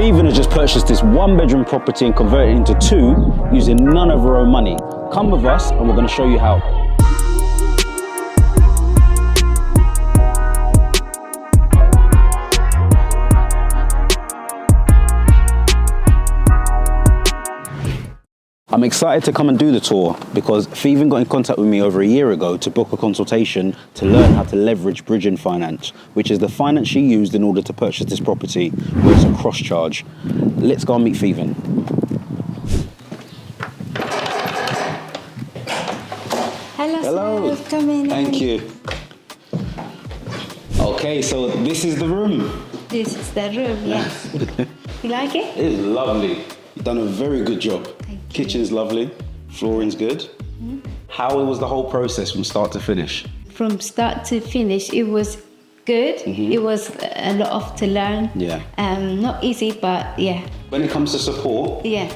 Feven has just purchased this 1-bedroom property and converted it into 2 using none of her own money. Come with us and we're going to show you how. I'm excited to come and do the tour because Feven got in contact with me over a year ago to book a consultation to learn how to leverage bridging finance, which is the finance she used in order to purchase this property, where it's a cross charge. Let's go and meet Feven. Hello. Sir. Come in. Thank you. Okay, so this is the room. This is the room, yes. You like it? It is lovely. You've done a very good job. Thank you. Kitchen's lovely, flooring's good. How was the whole process from start to finish? From start to finish, it was good. It was a lot of to learn. Yeah. Not easy, but yeah. When it comes to support, Yeah.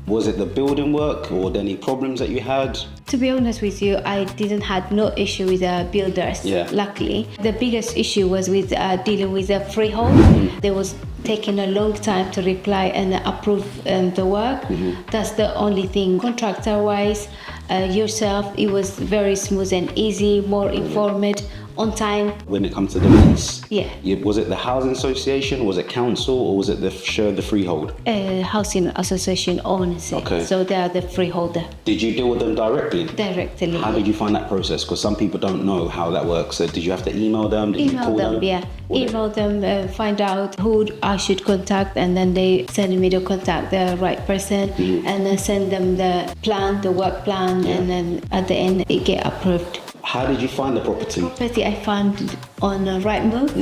was it the building work or any problems that you had? To be honest with you, I didn't had no issue with the builders. Yeah. Luckily, the biggest issue was with dealing with the freehold. They was taking a long time to reply and approve the work. That's the only thing. Contractor-wise, yourself, it was very smooth and easy, more informed, on time. When it comes to the lease, Yeah. Was it the housing association, was it council, or was it the share of the freehold? Housing association owns it, Okay. so they are the freeholder Did you deal with them directly? directly. How did you find that process? Because some people don't know how that works. So did you have to email them? Did you Email call them, yeah. Or Email them, find out who I should contact, and then they send me to contact the right person, and then send them the plan, the work plan, and then at the end it get approved. How did you find the property? Property I found on Rightmove.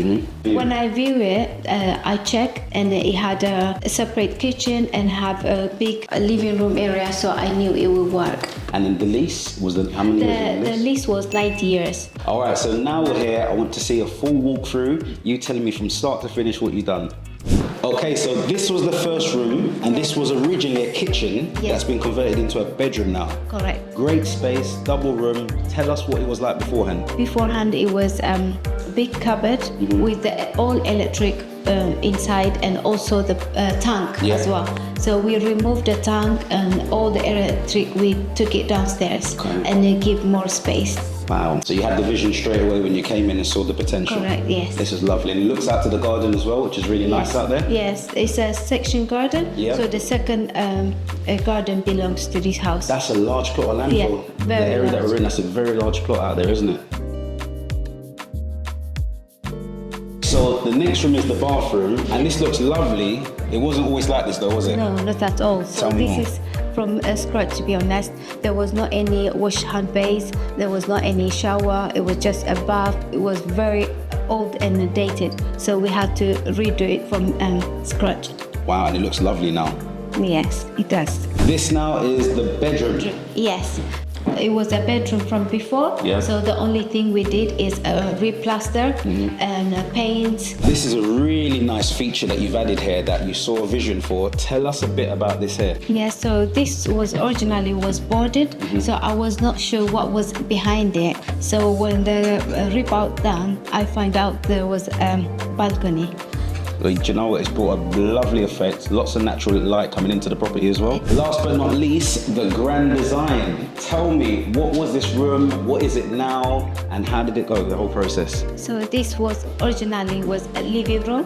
When I view it, I check, and it had a separate kitchen and have a big living room area, so I knew it would work. And then the lease, how many years was The lease was 90 years. All right, so now we're here. I want to see a full walkthrough. You telling me from start to finish what you've done. Okay, so this was the first room, and this was originally a kitchen that's been converted into a bedroom now. Correct. Great space, double room. Tell us what it was like beforehand. Beforehand, it was big cupboard with the all electric inside, and also the tank as well. So we removed the tank and all the electric, we took it downstairs and it give more space. Wow. So you had the vision straight away when you came in and saw the potential. Correct, yes. This is lovely. And it looks out to the garden as well, which is really nice out there. Yes, it's a section garden. Yeah. So the second garden belongs to this house. That's a large plot of land for the area that we're in. That's a very large plot out there, isn't it? So the next room is the bathroom, and this looks lovely. It wasn't always like this though, was it? No, not at all. So Tell me this more. is from scratch, to be honest. There was not any wash hand base, there was not any shower, it was just a bath. It was very old and dated, so we had to redo it from scratch. Wow, and it looks lovely now. Yes, it does. This now is the bedroom. Yes. It was a bedroom from before, so the only thing we did is replaster and paint. This is a really nice feature that you've added here that you saw a vision for. Tell us a bit about this here. Yeah, so this was originally boarded, so I was not sure what was behind it. So when the rip out done, I find out there was a balcony. Do you know what? It's brought a lovely effect. Lots of natural light coming into the property as well. Last but not least, the grand design. Tell me, what was this room? What is it now? And how did it go, the whole process? So this was originally a living room,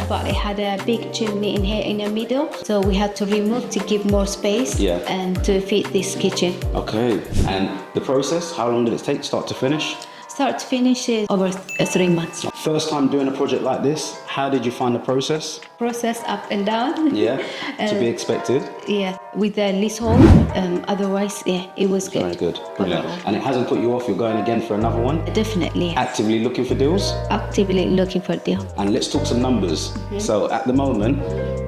but it had a big chimney in here in the middle. So we had to remove to give more space and to fit this kitchen. Okay, and the process, how long did it take, start to finish? Start to finish is over 3 months. First time doing a project like this, how did you find the process? Process up and down. Yeah, to be expected. Yeah, with the leasehold. Otherwise, it was good. Very good, brilliant. And it hasn't put you off, you're going again for another one? Definitely. Actively looking for deals? Actively looking for a deal. And let's talk some numbers. So at the moment,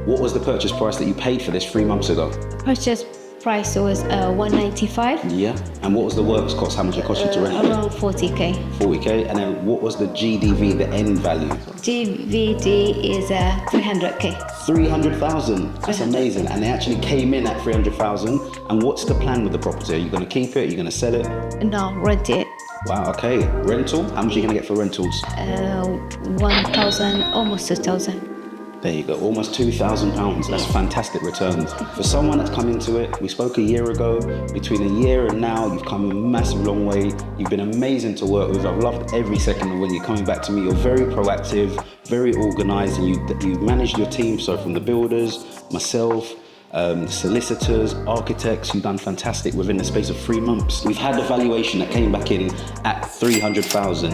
what was the purchase price that you paid for this 3 months ago? Purchase price was 195. Yeah. And what was the works cost? How much it cost you to rent it? Around 40k. 40k. And then what was the GDV, the end value? GVD is 300k. 300,000. That's amazing. And they actually came in at 300,000. And what's the plan with the property? Are you going to keep it? Are you going to sell it? No, rent it. Wow, okay. Rental? How much are you going to get for rentals? 1,000, almost 2,000. There you go, almost £2,000. That's fantastic returns. For someone that's come into it, we spoke a year ago, between a year and now, you've come a massive long way. You've been amazing to work with. I've loved every second of when you're coming back to me. You're very proactive, very organised, and you manage your team. So from the builders, myself, solicitors, architects, you've done fantastic within the space of 3 months. We've had a valuation that came back in at 300,000.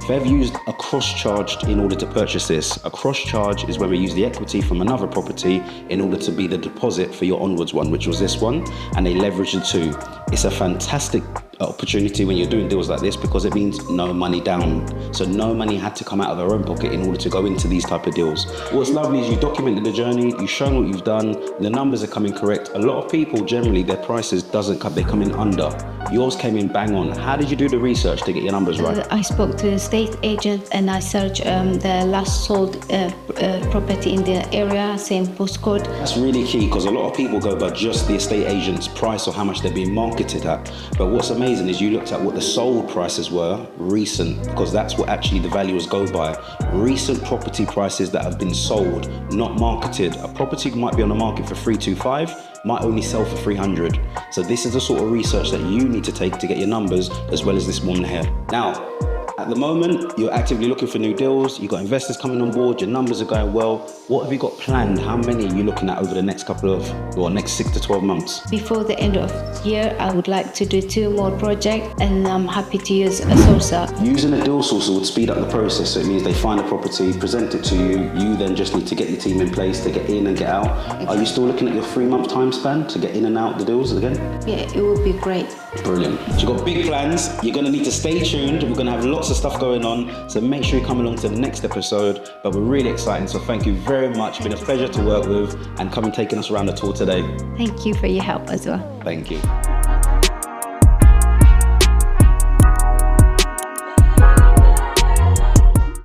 Fev used a cross-charge in order to purchase this. A cross-charge is when we use the equity from another property in order to be the deposit for your onwards one, which was this one, and they leverage the two. It's a fantastic opportunity when you're doing deals like this because it means no money down. So no money had to come out of our own pocket in order to go into these type of deals. What's lovely is you documented the journey, you've shown what you've done, the numbers are coming correct. A lot of people, generally, their prices they come in under. Yours came in bang on. How did you do the research to get your numbers right? I spoke to the estate agent and I searched the last sold property in the area, same postcode. That's really key because a lot of people go by just the estate agent's price or how much they're being marketed at. But what's amazing is you looked at what the sold prices were recent, because that's what actually the valuers go by. Recent property prices that have been sold, not marketed. A property might be on the market for 325, might only sell for 300. So this is the sort of research that you need to take to get your numbers, as well as this one here. Now, at the moment, you're actively looking for new deals, you've got investors coming on board, your numbers are going well. What have you got planned? How many are you looking at over the next next 6 to 12 months? Before the end of the year, I would like to do 2 more projects and I'm happy to use a sourcer. Using a deal sourcer would speed up the process. So it means they find a property, present it to you, you then just need to get your team in place to get in and get out. Okay. Are you still looking at your 3-month time span to get in and out the deals again? Yeah, it would be great. Brilliant. So you've got big plans. You're going to need to stay tuned. We're going to have lots of stuff going on. So make sure you come along to the next episode. But we're really excited. So thank you very much. It's been a pleasure to work with and come and taking us around the tour today. Thank you for your help as well. Thank you.